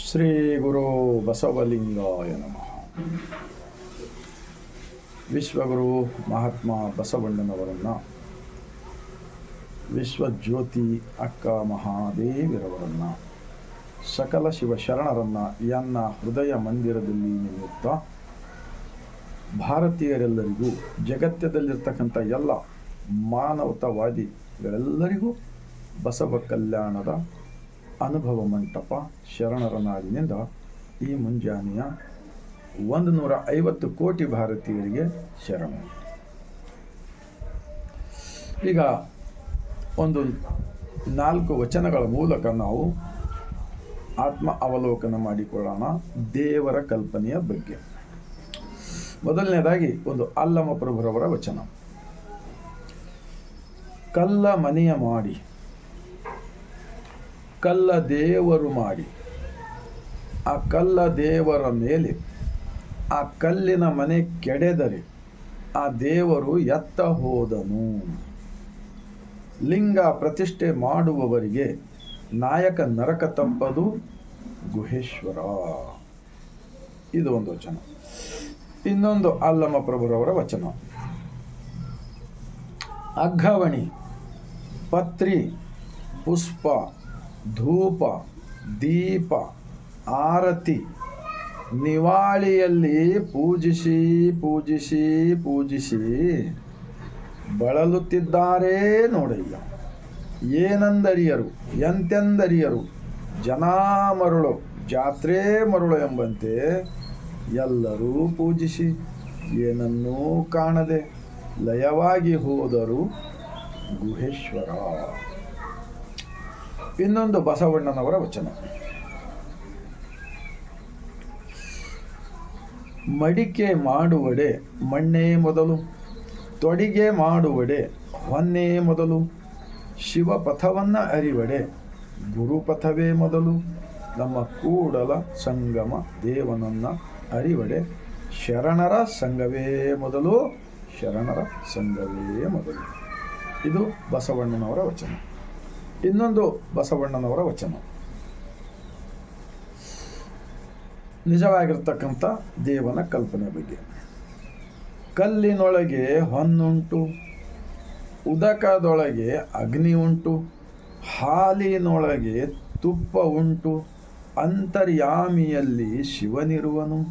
ಶ್ರೀ ಗುರು ಬಸವಲಿಂಗಾಯ ನಮಃ. ವಿಶ್ವಗುರು ಮಹಾತ್ಮ ಬಸವಣ್ಣನವರನ್ನು, ವಿಶ್ವಜ್ಯೋತಿ ಅಕ್ಕ ಮಹಾದೇವಿರವರನ್ನು, ಸಕಲ ಶಿವಶರಣರನ್ನು ಎನ್ನ ಹೃದಯ ಮಂದಿರದಲ್ಲಿ ನಿಲ್ಲುತ್ತಾ ಭಾರತೀಯರೆಲ್ಲರಿಗೂ, ಜಗತ್ತದಲ್ಲಿರ್ತಕ್ಕಂಥ ಎಲ್ಲ ಮಾನವತಾವಾದಿಗಳೆಲ್ಲರಿಗೂ ಬಸವ ಕಲ್ಯಾಣದ ಅನುಭವ ಮಂಟಪ ಶರಣರ ನಾಡಿನಿಂದ ಈ ಮುಂಜಾನೆಯ 150 ಕೋಟಿ ಭಾರತೀಯರಿಗೆ ಶರಣ. ಈಗ ಒಂದು 4 ವಚನಗಳ ಮೂಲಕ ನಾವು ಆತ್ಮ ಅವಲೋಕನ ಮಾಡಿಕೊಳ್ಳೋಣ ದೇವರ ಕಲ್ಪನೆಯ ಬಗ್ಗೆ. ಮೊದಲನೇದಾಗಿ ಒಂದು ಅಲ್ಲಮ ಪ್ರಭುರವರ ವಚನ. ಕಲ್ಲ ಮನೆಯ ಮಾಡಿ, ಕಲ್ಲ ದೇವರು ಮಾಡಿ, ಆ ಕಲ್ಲ ದೇವರ ಮೇಲೆ ಆ ಕಲ್ಲಿನ ಮನೆ ಕೆಡೆದರೆ ಆ ದೇವರು ಎತ್ತ ಹೋದನು. ಲಿಂಗ ಪ್ರತಿಷ್ಠೆ ಮಾಡುವವರಿಗೆ ನಾಯಕ ನರಕ ತಪ್ಪದು ಗುಹೇಶ್ವರ. ಇದು ಒಂದು ವಚನ. ಇನ್ನೊಂದು ಅಲ್ಲಮ ಪ್ರಭುರವರ ವಚನ. ಅಘವಣಿ, ಪತ್ರಿ, ಪುಷ್ಪ, ಧೂಪ, ದೀಪ, ಆರತಿ, ನಿವಾಳಿಯಲ್ಲಿ ಪೂಜಿಸಿ ಪೂಜಿಸಿ ಪೂಜಿಸಿ ಬಳಲುತ್ತಿದ್ದಾರೆ ನೋಡಯ್ಯ. ಏನಂದರಿಯರು ಎಂತೆಂದರಿಯರು, ಜನ ಮರುಳು ಜಾತ್ರೆ ಮರುಳು ಎಂಬಂತೆ ಎಲ್ಲರೂ ಪೂಜಿಸಿ ಏನನ್ನೂ ಕಾಣದೆ ಲಯವಾಗಿ ಹೋದರು ಗುಹೇಶ್ವರ. ಇನ್ನೊಂದು ಬಸವಣ್ಣನವರ ವಚನ. ಮಡಿಕೆ ಮಾಡುವಡೆ ಮಣ್ಣೇ ಮೊದಲು, ತೊಡಿಗೆ ಮಾಡುವಡೆ ಹೊನ್ನೇ ಮೊದಲು, ಶಿವಪಥವನ್ನು ಅರಿವಡೆ ಗುರುಪಥವೇ ಮೊದಲು, ನಮ್ಮ ಕೂಡಲ ಸಂಗಮ ದೇವನನ್ನು ಅರಿವಡೆ ಶರಣರ ಸಂಘವೇ ಮೊದಲು, ಶರಣರ ಸಂಘವೇ ಮೊದಲು. ಇದು ಬಸವಣ್ಣನವರ ವಚನ. ಇನ್ನೊಂದು ಬಸವಣ್ಣನವರ ವಚನ. ನಿಜವಾಗಿರ್ತಕ್ಕಂಥ ದೇವನ ಕಲ್ಪನೆ ಬಗ್ಗೆ. ಕಲ್ಲಿನೊಳಗೆ ಹೊನ್ನುಂಟು, ಉದಕದೊಳಗೆ ಅಗ್ನಿ ಉಂಟು, ಹಾಲಿನೊಳಗೆ ತುಪ್ಪ ಉಂಟು, ಅಂತರ್ಯಾಮಿಯಲ್ಲಿ ಶಿವನಿರುವನು,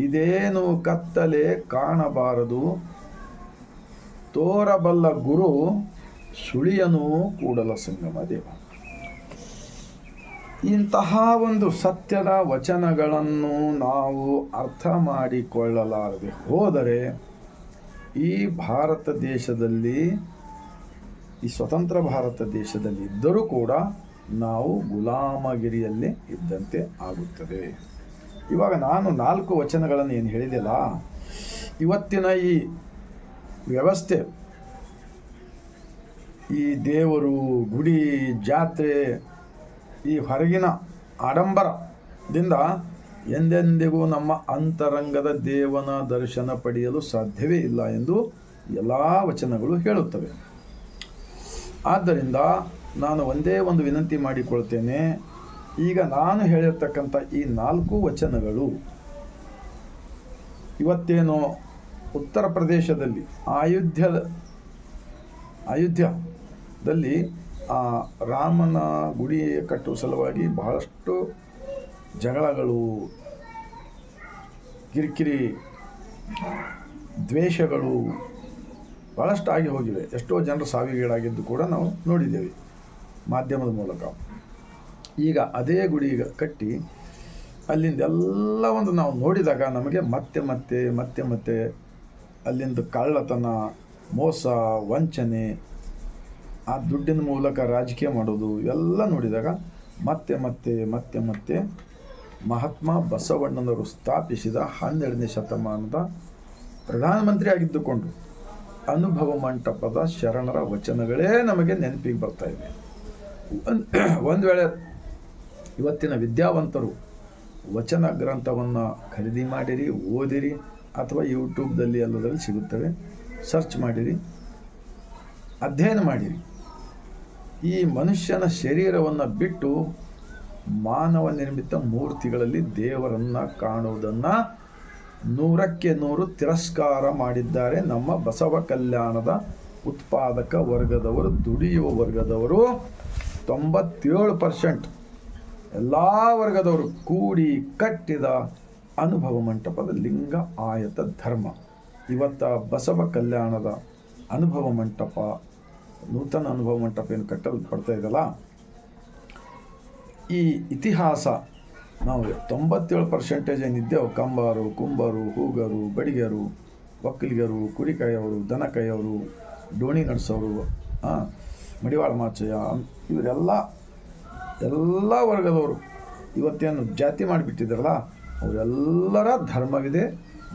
ಇದೇನು ಕತ್ತಲೆ ಕಾಣಬಾರದು, ತೋರಬಲ್ಲ ಗುರು ಸುಳಿಯನು ಕೂಡಲ ಸಂಗಮ ದೇವ. ಇಂತಹ ಒಂದು ಸತ್ಯದ ವಚನಗಳನ್ನು ನಾವು ಅರ್ಥ ಮಾಡಿಕೊಳ್ಳಲಾರದೆ ಹೋದರೆ ಈ ಭಾರತ ದೇಶದಲ್ಲಿ, ಈ ಸ್ವತಂತ್ರ ಭಾರತ ದೇಶದಲ್ಲಿ ಇದ್ದರೂ ಕೂಡ ನಾವು ಗುಲಾಮಗಿರಿಯಲ್ಲೇ ಇದ್ದಂತೆ ಆಗುತ್ತದೆ. ಇವಾಗ ನಾನು 4 ವಚನಗಳನ್ನು ಏನು ಹೇಳಿದೆಯಲ್ಲ, ಇವತ್ತಿನ ಈ ವ್ಯವಸ್ಥೆ, ಈ ದೇವರು, ಗುಡಿ, ಜಾತ್ರೆ, ಈ ಹೊರಗಿನ ಆಡಂಬರದಿಂದ ಎಂದೆಂದಿಗೂ ನಮ್ಮ ಅಂತರಂಗದ ದೇವನ ದರ್ಶನ ಪಡೆಯಲು ಸಾಧ್ಯವೇ ಇಲ್ಲ ಎಂದು ಎಲ್ಲ ವಚನಗಳು ಹೇಳುತ್ತವೆ. ಆದ್ದರಿಂದ ನಾನು ಒಂದೇ ಒಂದು ವಿನಂತಿ ಮಾಡಿಕೊಳ್ತೇನೆ. ಈಗ ನಾನು ಹೇಳಿರ್ತಕ್ಕಂಥ ಈ 4 ವಚನಗಳು ಇವತ್ತೇನೋ ಉತ್ತರ ಪ್ರದೇಶದಲ್ಲಿ ಅಯೋಧ್ಯದಲ್ಲಿ ಆ ರಾಮನ ಗುಡಿ ಕಟ್ಟುವ ಸಲುವಾಗಿ ಬಹಳಷ್ಟು ಜಗಳಗಳು, ಕಿರಿಕಿರಿ, ದ್ವೇಷಗಳು ಬಹಳಷ್ಟು ಆಗಿ ಹೋಗಿವೆ. ಎಷ್ಟೋ ಜನರು ಸಾವಿಗೀಡಾಗಿದ್ದು ಕೂಡ ನಾವು ನೋಡಿದ್ದೇವೆ ಮಾಧ್ಯಮದ ಮೂಲಕ. ಈಗ ಅದೇ ಗುಡಿ ಕಟ್ಟಿ ಅಲ್ಲಿಂದ ಎಲ್ಲವನ್ನು ನಾವು ನೋಡಿದಾಗ ನಮಗೆ ಮತ್ತೆ ಮತ್ತೆ ಮತ್ತೆ ಮತ್ತೆ ಅಲ್ಲಿಂದ ಕಳ್ಳತನ, ಮೋಸ, ವಂಚನೆ, ಆ ದುಡ್ಡಿನ ಮೂಲಕ ರಾಜಕೀಯ ಮಾಡೋದು ಎಲ್ಲ ನೋಡಿದಾಗ ಮತ್ತೆ ಮತ್ತೆ ಮತ್ತೆ ಮತ್ತೆ ಮಹಾತ್ಮ ಬಸವಣ್ಣನವರು ಸ್ಥಾಪಿಸಿದ 12ನೇ ಶತಮಾನದ ಪ್ರಧಾನಮಂತ್ರಿ ಆಗಿದ್ದುಕೊಂಡು ಅನುಭವ ಮಂಟಪದ ಶರಣರ ವಚನಗಳೇ ನಮಗೆ ನೆನಪಿಗೆ ಬರ್ತಾ ಇವೆ. ಒಂದು ವೇಳೆ ಇವತ್ತಿನ ವಿದ್ಯಾವಂತರು ವಚನ ಗ್ರಂಥವನ್ನು ಖರೀದಿ ಮಾಡಿರಿ, ಓದಿರಿ, ಅಥವಾ ಯೂಟ್ಯೂಬ್ದಲ್ಲಿ ಎಲ್ಲದರಲ್ಲಿ ಸಿಗುತ್ತವೆ, ಸರ್ಚ್ ಮಾಡಿರಿ, ಅಧ್ಯಯನ ಮಾಡಿರಿ. ಈ ಮನುಷ್ಯನ ಶರೀರವನ್ನು ಬಿಟ್ಟು ಮಾನವ ನಿರ್ಮಿತ ಮೂರ್ತಿಗಳಲ್ಲಿ ದೇವರನ್ನು ಕಾಣುವುದನ್ನು 100ಕ್ಕೆ 100 ತಿರಸ್ಕಾರ ಮಾಡಿದ್ದಾರೆ ನಮ್ಮ ಬಸವ ಕಲ್ಯಾಣದ ಉತ್ಪಾದಕ ವರ್ಗದವರು, ದುಡಿಯುವ ವರ್ಗದವರು. 97% ಎಲ್ಲ ವರ್ಗದವರು ಕೂಡಿ ಕಟ್ಟಿದ ಅನುಭವ ಮಂಟಪದ ಲಿಂಗ ಆಯತ ಧರ್ಮ. ಇವತ್ತ ಬಸವ ಕಲ್ಯಾಣದ ಅನುಭವ ಮಂಟಪ, ನೂತನ ಅನುಭವ ಮಂಟಪ ಏನು ಕಟ್ಟಲ್ಪಡ್ತಾ ಇದೆಯಲ್ಲ, ಈ ಇತಿಹಾಸ ನಾವು 97% ಏನಿದ್ದೇವೆ, ಕಂಬಾರು, ಕುಂಬಾರು, ಹೂಗರು, ಬಡಿಗರು, ಒಕ್ಕಲಿಗರು, ಕುರಿಕಾಯವರು, ದನಕಾಯವರು, ಡೋಣಿ ನಡೆಸೋರು, ಮಡಿವಾಳ ಮಾಚಯ್ಯ, ಇವರೆಲ್ಲ ಎಲ್ಲ ವರ್ಗದವರು ಇವತ್ತೇನು ಜಾತಿ ಮಾಡಿಬಿಟ್ಟಿದ್ದಾರಲ್ಲ, ಅವರೆಲ್ಲರ ಧರ್ಮವಿದೆ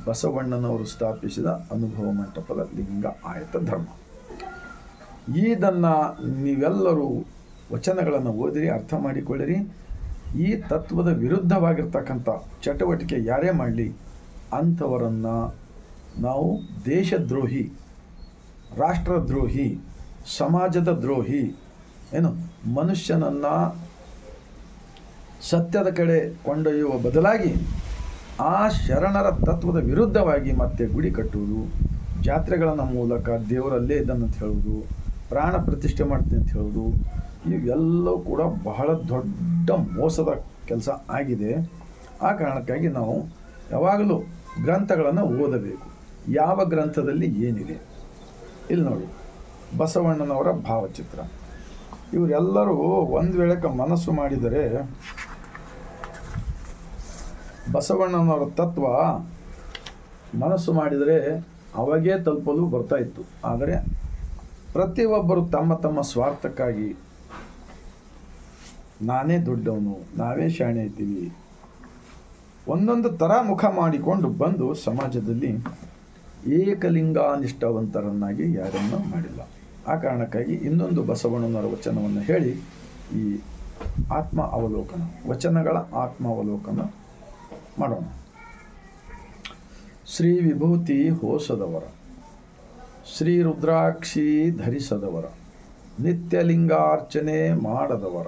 ಬಸವಣ್ಣನವರು ಸ್ಥಾಪಿಸಿದ ಅನುಭವ ಮಂಟಪದ ಲಿಂಗ ಆಯತ ಧರ್ಮ. ಇದನ್ನು ನೀವೆಲ್ಲರೂ ವಚನಗಳನ್ನು ಓದಿರಿ, ಅರ್ಥ ಮಾಡಿಕೊಳ್ಳಿರಿ. ಈ ತತ್ವದ ವಿರುದ್ಧವಾಗಿರ್ತಕ್ಕಂಥ ಚಟುವಟಿಕೆ ಯಾರೇ ಮಾಡಲಿ ಅಂಥವರನ್ನು ನಾವು ದೇಶದ್ರೋಹಿ, ರಾಷ್ಟ್ರದ್ರೋಹಿ, ಸಮಾಜದ ದ್ರೋಹಿ, ಮನುಷ್ಯನನ್ನು ಸತ್ಯದ ಕಡೆ ಕೊಂಡೊಯ್ಯುವ ಬದಲಾಗಿ ಆ ಶರಣರ ತತ್ವದ ವಿರುದ್ಧವಾಗಿ ಮತ್ತೆ ಗುಡಿ ಕಟ್ಟುವುದು, ಜಾತ್ರೆಗಳ ಮೂಲಕ ದೇವರಲ್ಲೇ ಇದ್ದನ್ನಂತ ಹೇಳುವುದು, ಪ್ರಾಣ ಪ್ರತಿಷ್ಠೆ ಮಾಡ್ತೀನಿ ಅಂತ ಹೇಳೋದು, ಇವೆಲ್ಲವೂ ಕೂಡ ಬಹಳ ದೊಡ್ಡ ಮೋಸದ ಕೆಲಸ ಆಗಿದೆ. ಆ ಕಾರಣಕ್ಕಾಗಿ ನಾವು ಯಾವಾಗಲೂ ಗ್ರಂಥಗಳನ್ನು ಓದಬೇಕು. ಯಾವ ಗ್ರಂಥದಲ್ಲಿ ಏನಿದೆ ಇಲ್ಲಿ ನೋಡಿ, ಬಸವಣ್ಣನವರ ಭಾವಚಿತ್ರ. ಇವರೆಲ್ಲರೂ ಒಂದು ವೇಳೆಗೆ ಮನಸ್ಸು ಮಾಡಿದರೆ ಬಸವಣ್ಣನವರ ತತ್ವ ಮನಸ್ಸು ಮಾಡಿದರೆ ಅವಾಗೇ ತಲುಪಲು ಬರ್ತಾ ಇತ್ತು. ಆದರೆ ಪ್ರತಿಯೊಬ್ಬರು ತಮ್ಮ ತಮ್ಮ ಸ್ವಾರ್ಥಕ್ಕಾಗಿ ನಾನೇ ದೊಡ್ಡವನು, ನಾವೇ ಶಾಣೆ ಇದ್ದೀವಿ, ಒಂದೊಂದು ಥರ ಮುಖ ಮಾಡಿಕೊಂಡು ಬಂದು ಸಮಾಜದಲ್ಲಿ ಏಕಲಿಂಗಾನಿಷ್ಠವಂತರನ್ನಾಗಿ ಯಾರನ್ನೂ ಮಾಡಿಲ್ಲ. ಆ ಕಾರಣಕ್ಕಾಗಿ ಇನ್ನೊಂದು ಬಸವಣ್ಣನವರ ವಚನವನ್ನು ಹೇಳಿ ಈ ಆತ್ಮ ಅವಲೋಕನ, ವಚನಗಳ ಆತ್ಮ ಅವಲೋಕನ ಮಾಡೋಣ. ಶ್ರೀ ವಿಭೂತಿ ಹೋಸದವರ, ಶ್ರೀ ರುದ್ರಾಕ್ಷಿ ಧರಿಸದವರ, ನಿತ್ಯಲಿಂಗಾರ್ಚನೆ ಮಾಡದವರ,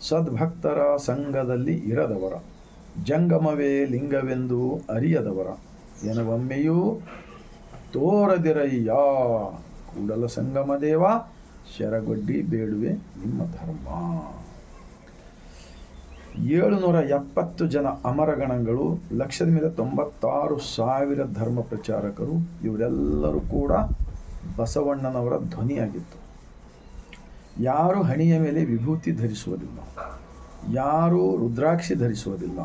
ಸದ್ಭಕ್ತರ ಸಂಘದಲ್ಲಿ ಇರದವರ, ಜಂಗಮವೇ ಲಿಂಗವೆಂದು ಅರಿಯದವರ, ಎನವೊಮ್ಮೆಯೂ ತೋರದಿರಯ್ಯ ಕೂಡಲ ಸಂಗಮ ದೇವ, ಶರಗೊಡ್ಡಿ ಬೇಡುವೆ ನಿಮ್ಮ ಧರ್ಮ. 770 ಜನ ಅಮರಗಣಗಳು, ಲಕ್ಷದ ಮೇಲೆ 96,000 ಧರ್ಮ ಪ್ರಚಾರಕರು, ಇವರೆಲ್ಲರೂ ಕೂಡ ಬಸವಣ್ಣನವರ ಧ್ವನಿಯಾಗಿತ್ತು. ಯಾರು ಹಣಿಯ ಮೇಲೆ ವಿಭೂತಿ ಧರಿಸುವುದಿಲ್ಲ, ಯಾರು ರುದ್ರಾಕ್ಷಿ ಧರಿಸುವುದಿಲ್ಲ,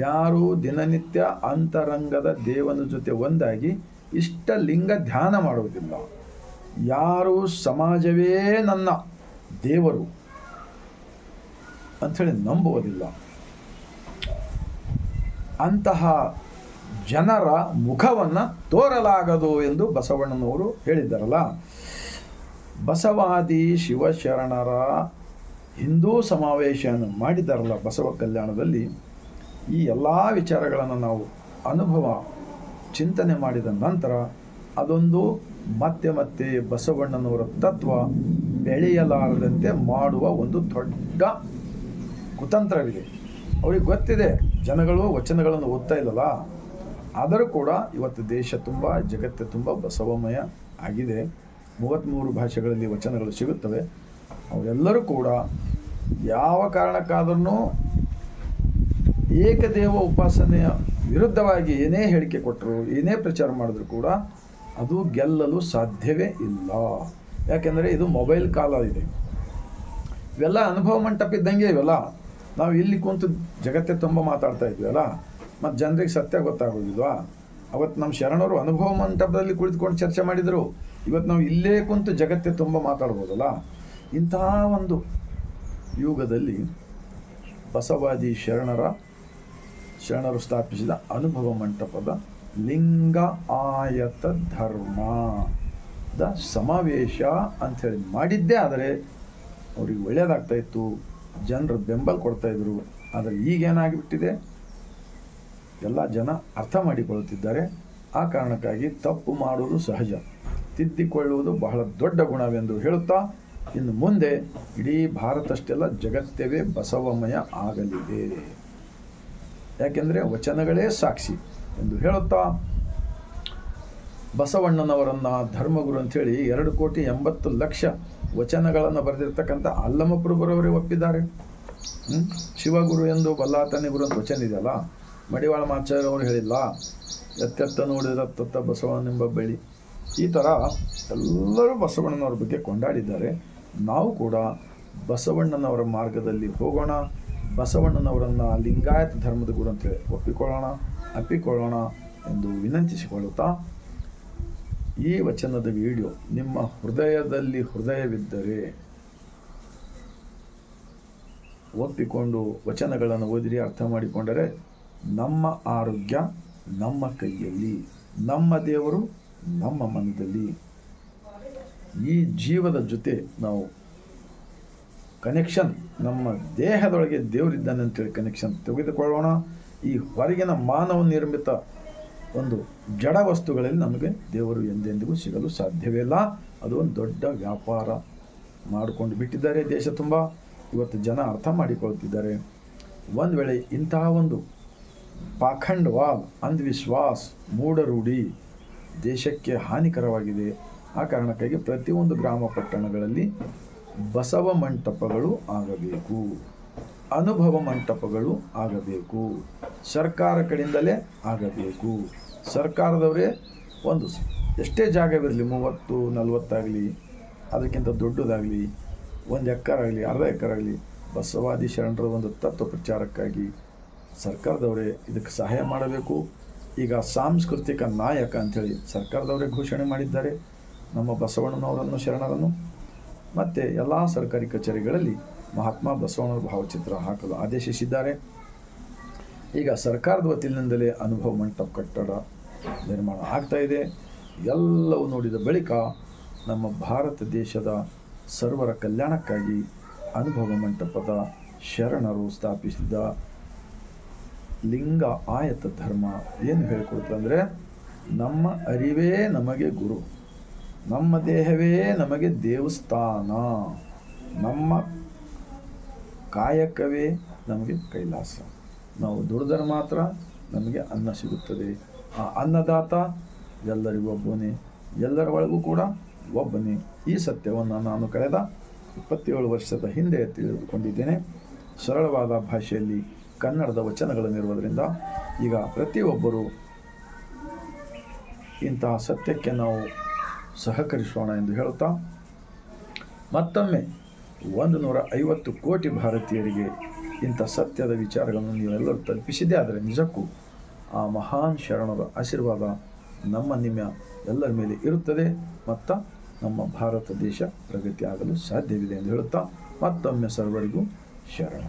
ಯಾರು ದಿನನಿತ್ಯ ಅಂತರಂಗದ ದೇವನ ಜೊತೆ ಒಂದಾಗಿ ಇಷ್ಟ ಲಿಂಗ ಧ್ಯಾನ ಮಾಡುವುದಿಲ್ಲ, ಯಾರು ಸಮಾಜವೇ ನನ್ನ ದೇವರು ಅಂಥೇಳಿ ನಂಬುವುದಿಲ್ಲ, ಅಂತಹ ಜನರ ಮುಖವನ್ನು ತೋರಲಾಗದು ಎಂದು ಬಸವಣ್ಣನವರು ಹೇಳಿದ್ದಾರಲ್ಲ. ಬಸವಾದಿ ಶಿವಶರಣರ ಹಿಂದೂ ಸಮಾವೇಶವನ್ನು ಮಾಡಿದ್ದಾರಲ್ಲ ಬಸವ ಕಲ್ಯಾಣದಲ್ಲಿ. ಈ ಎಲ್ಲ ವಿಚಾರಗಳನ್ನು ನಾವು ಅನುಭವ ಚಿಂತನೆ ಮಾಡಿದ ನಂತರ ಅದೊಂದು ಮತ್ತೆ ಮತ್ತೆ ಬಸವಣ್ಣನವರ ತತ್ವ ಬೆಳೆಯಲಾರದಂತೆ ಮಾಡುವ ಒಂದು ದೊಡ್ಡ ಕುತಂತ್ರವಿದೆ. ಅವ್ರಿಗೆ ಗೊತ್ತಿದೆ, ಜನಗಳು ವಚನಗಳನ್ನು ಓದ್ತಾ ಇಲ್ಲಲ್ಲ, ಆದರೂ ಕೂಡ ಇವತ್ತು ದೇಶ ತುಂಬ, ಜಗತ್ತು ತುಂಬ ಬಸವಮಯ ಆಗಿದೆ. 33 ಭಾಷೆಗಳಲ್ಲಿ ವಚನಗಳು ಸಿಗುತ್ತವೆ. ಅವರೆಲ್ಲರೂ ಕೂಡ ಯಾವ ಕಾರಣಕ್ಕಾದ್ರೂ ಏಕದೇವ ಉಪಾಸನೆಯ ವಿರುದ್ಧವಾಗಿ ಏನೇ ಹೇಳಿಕೆ ಕೊಟ್ಟರು, ಏನೇ ಪ್ರಚಾರ ಮಾಡಿದ್ರು ಕೂಡ ಅದು ಗೆಲ್ಲಲು ಸಾಧ್ಯವೇ ಇಲ್ಲ. ಯಾಕೆಂದರೆ ಇದು ಮೊಬೈಲ್ ಕಾಲ ಇದೆ. ಇವೆಲ್ಲ ಅನುಭವ ಮಂಟಪ ಇದ್ದಂಗೆ ಇವೆಲ್ಲ. ನಾವು ಇಲ್ಲಿ ಕುಂತು ಜಗತ್ತೇ ತುಂಬ ಮಾತಾಡ್ತಾ ಇದ್ವಲ್ಲ, ಮತ್ತು ಜನರಿಗೆ ಸತ್ಯ ಗೊತ್ತಾಗೋದಿಲ್ವಾ? ಅವತ್ತು ನಮ್ಮ ಶರಣರು ಅನುಭವ ಮಂಟಪದಲ್ಲಿ ಕುಳಿತುಕೊಂಡು ಚರ್ಚೆ ಮಾಡಿದರು. ಇವತ್ತು ನಾವು ಇಲ್ಲೇ ಕುಂತು ಜಗತ್ತೇ ತುಂಬ ಮಾತಾಡ್ಬೋದಲ್ಲ. ಇಂತಹ ಒಂದು ಯುಗದಲ್ಲಿ ಬಸವಾದಿ ಶರಣರು ಸ್ಥಾಪಿಸಿದ ಅನುಭವ ಮಂಟಪದ ಲಿಂಗ ಆಯತ ಧರ್ಮದ ಸಮಾವೇಶ ಅಂಥೇಳಿ ಮಾಡಿದ್ದೇ ಆದರೆ ಅವ್ರಿಗೆ ಒಳ್ಳೆಯದಾಗ್ತಾ ಇತ್ತು, ಜನರು ಬೆಂಬಲ ಕೊಡ್ತಾಯಿದ್ರು. ಆದರೆ ಈಗೇನಾಗಿಬಿಟ್ಟಿದೆ, ಎಲ್ಲ ಜನ ಅರ್ಥ ಮಾಡಿಕೊಳ್ಳುತ್ತಿದ್ದಾರೆ. ಆ ಕಾರಣಕ್ಕಾಗಿ ತಪ್ಪು ಮಾಡುವುದು ಸಹಜ, ತಿದ್ದಿಕೊಳ್ಳುವುದು ಬಹಳ ದೊಡ್ಡ ಗುಣವೆಂದು ಹೇಳುತ್ತಾ ಇನ್ನು ಮುಂದೆ ಇಡೀ ಭಾರತಷ್ಟೆಲ್ಲ ಜಗತ್ತವೇ ಬಸವಮಯ ಆಗಲಿದೆ. ಯಾಕೆಂದರೆ ವಚನಗಳೇ ಸಾಕ್ಷಿ ಎಂದು ಹೇಳುತ್ತಾ ಬಸವಣ್ಣನವರನ್ನು ಧರ್ಮಗುರು ಅಂಥೇಳಿ 2,80,00,000 ವಚನಗಳನ್ನು ಬರೆದಿರ್ತಕ್ಕಂಥ ಅಲ್ಲಮಪ್ರಭುರವರೇ ಒಪ್ಪಿದ್ದಾರೆ. ಶಿವಗುರು ಎಂದು ಬಲ್ಲಾತನೇ ಗುರು ಅಂತ ವಚನ ಇದೆಯಲ್ಲ, ಮಡಿವಾಳ ಮಾಚಾರ್ಯವರು ಹೇಳಿಲ್ಲ, ಎತ್ತೆತ್ತ ನೋಡಿದ ತತ್ತ ಬಸವನೆಂಬ ಬಳಿ. ಈ ಥರ ಎಲ್ಲರೂ ಬಸವಣ್ಣನವರ ಬಗ್ಗೆ ಕೊಂಡಾಡಿದ್ದಾರೆ. ನಾವು ಕೂಡ ಬಸವಣ್ಣನವರ ಮಾರ್ಗದಲ್ಲಿ ಹೋಗೋಣ, ಬಸವಣ್ಣನವರನ್ನು ಲಿಂಗಾಯತ ಧರ್ಮದ ಗುರು ಅಂತೇಳಿ ಅಪ್ಪಿಕೊಳ್ಳೋಣ ಎಂದು ವಿನಂತಿಸಿಕೊಳ್ಳುತ್ತಾ, ಈ ವಚನದ ವಿಡಿಯೋ ನಿಮ್ಮ ಹೃದಯವಿದ್ದರೆ ಒಪ್ಪಿಕೊಂಡು ವಚನಗಳನ್ನು ಓದಿರಿ, ಅರ್ಥ ಮಾಡಿಕೊಂಡರೆ ನಮ್ಮ ಆರೋಗ್ಯ ನಮ್ಮ ಕೈಯಲ್ಲಿ, ನಮ್ಮ ದೇವರು ನಮ್ಮ ಮನದಲ್ಲಿ. ಈ ಜೀವದ ಜೊತೆ ನಾವು ಕನೆಕ್ಷನ್, ನಮ್ಮ ದೇಹದೊಳಗೆ ದೇವರಿದ್ದಾನೆ ಅಂತೇಳಿ ಕನೆಕ್ಷನ್ ತೆಗೆದುಕೊಳ್ಳೋಣ. ಈ ಹೊರಗಿನ ಮಾನವ ನಿರ್ಮಿತ ಒಂದು ಜಡ ವಸ್ತುಗಳಲ್ಲಿ ನಮಗೆ ದೇವರು ಎಂದೆಂದಿಗೂ ಸಿಗಲು ಸಾಧ್ಯವೇ ಇಲ್ಲ. ಅದು ಒಂದು ದೊಡ್ಡ ವ್ಯಾಪಾರ ಮಾಡಿಕೊಂಡು ಬಿಟ್ಟಿದ್ದಾರೆ ದೇಶ ತುಂಬ. ಇವತ್ತು ಜನ ಅರ್ಥ ಮಾಡಿಕೊಳ್ತಿದ್ದಾರೆ. ಒಂದು ವೇಳೆ ಇಂತಹ ಒಂದು ಪಾಖಂಡವಾದ ಅಂಧವಿಶ್ವಾಸ, ಮೂಢರೂಢಿ ದೇಶಕ್ಕೆ ಹಾನಿಕರವಾಗಿದೆ. ಆ ಕಾರಣಕ್ಕಾಗಿ ಪ್ರತಿಯೊಂದು ಗ್ರಾಮ ಪಟ್ಟಣಗಳಲ್ಲಿ ಬಸವ ಮಂಟಪಗಳು ಆಗಬೇಕು, ಅನುಭವ ಮಂಟಪಗಳು ಆಗಬೇಕು, ಸರ್ಕಾರ ಕಡೆಯಿಂದಲೇ ಆಗಬೇಕು. ಸರ್ಕಾರದವರೇ ಒಂದು ಎಷ್ಟೇ ಜಾಗವಿರಲಿ, 30-40 ಆಗಲಿ, ಅದಕ್ಕಿಂತ ದೊಡ್ಡದಾಗಲಿ, 1 ಎಕರಾಗಲಿ, ಅರ್ಧ ಎಕರಾಗಲಿ, ಬಸವಾದಿ ಶರಣರ ಒಂದು ತತ್ವ ಪ್ರಚಾರಕ್ಕಾಗಿ ಸರ್ಕಾರದವರೇ ಇದಕ್ಕೆ ಸಹಾಯ ಮಾಡಬೇಕು. ಈಗ ಸಾಂಸ್ಕೃತಿಕ ನಾಯಕ ಅಂಥೇಳಿ ಸರ್ಕಾರದವರೇ ಘೋಷಣೆ ಮಾಡಿದ್ದಾರೆ ನಮ್ಮ ಬಸವಣ್ಣನವರನ್ನು, ಶರಣರನ್ನು. ಮತ್ತು ಎಲ್ಲ ಸರ್ಕಾರಿ ಕಚೇರಿಗಳಲ್ಲಿ ಮಹಾತ್ಮ ಬಸವಣ್ಣನ ಭಾವಚಿತ್ರ ಹಾಕಲು ಆದೇಶಿಸಿದ್ದಾರೆ. ಈಗ ಸರ್ಕಾರದ ವತಿಯಿಂದಲೇ ಅನುಭವ ಮಂಟಪ ಕಟ್ಟಡ ನಿರ್ಮಾಣ ಆಗ್ತಾಯಿದೆ. ಎಲ್ಲವೂ ನೋಡಿದ ಬಳಿಕ ನಮ್ಮ ಭಾರತ ದೇಶದ ಸರ್ವರ ಕಲ್ಯಾಣಕ್ಕಾಗಿ ಅನುಭವ ಮಂಟಪದ ಶರಣರು ಸ್ಥಾಪಿಸಿದ ಲಿಂಗ ಆಯತ ಧರ್ಮ ಏನು ಹೇಳಿಕೊಡ್ತಂದರೆ, ನಮ್ಮ ಅರಿವೇ ನಮಗೆ ಗುರು, ನಮ್ಮ ದೇಹವೇ ನಮಗೆ ದೇವಸ್ಥಾನ, ನಮ್ಮ ಕಾಯಕವೇ ನಮಗೆ ಕೈಲಾಸ. ನಾವು ದುಡಿದರೆ ಮಾತ್ರ ನಮಗೆ ಅನ್ನ ಸಿಗುತ್ತದೆ. ಆ ಅನ್ನದಾತ ಎಲ್ಲರಿಗೂ ಒಬ್ಬನೇ, ಎಲ್ಲರ ಒಳಗೂ ಕೂಡ ಒಬ್ಬನೇ. ಈ ಸತ್ಯವನ್ನು ನಾನು ಕಳೆದ 27 ವರ್ಷದ ಹಿಂದೆ ತಿಳಿದುಕೊಂಡಿದ್ದೇನೆ. ಸರಳವಾದ ಭಾಷೆಯಲ್ಲಿ ಕನ್ನಡದ ವಚನಗಳನ್ನಿರುವುದರಿಂದ ಈಗ ಪ್ರತಿಯೊಬ್ಬರೂ ಇಂತಹ ಸತ್ಯಕ್ಕೆ ನಾವು ಸಹಕರಿಸೋಣ ಎಂದು ಹೇಳುತ್ತಾ, ಮತ್ತೊಮ್ಮೆ 150 ಕೋಟಿ ಭಾರತೀಯರಿಗೆ ಇಂಥ ಸತ್ಯದ ವಿಚಾರಗಳನ್ನು ನೀವೆಲ್ಲರೂ ತಲುಪಿಸಿದ್ದೇ ಆದರೆ ನಿಜಕ್ಕೂ ಆ ಮಹಾನ್ ಶರಣರ ಆಶೀರ್ವಾದ ನಿಮ್ಮ ಎಲ್ಲರ ಮೇಲೆ ಇರುತ್ತದೆ ಮತ್ತು ನಮ್ಮ ಭಾರತ ದೇಶ ಪ್ರಗತಿ ಆಗಲು ಸಾಧ್ಯವಿದೆ ಎಂದು ಹೇಳುತ್ತಾ, ಮತ್ತೊಮ್ಮೆ ಸರ್ವರಿಗೂ ಶರಣ.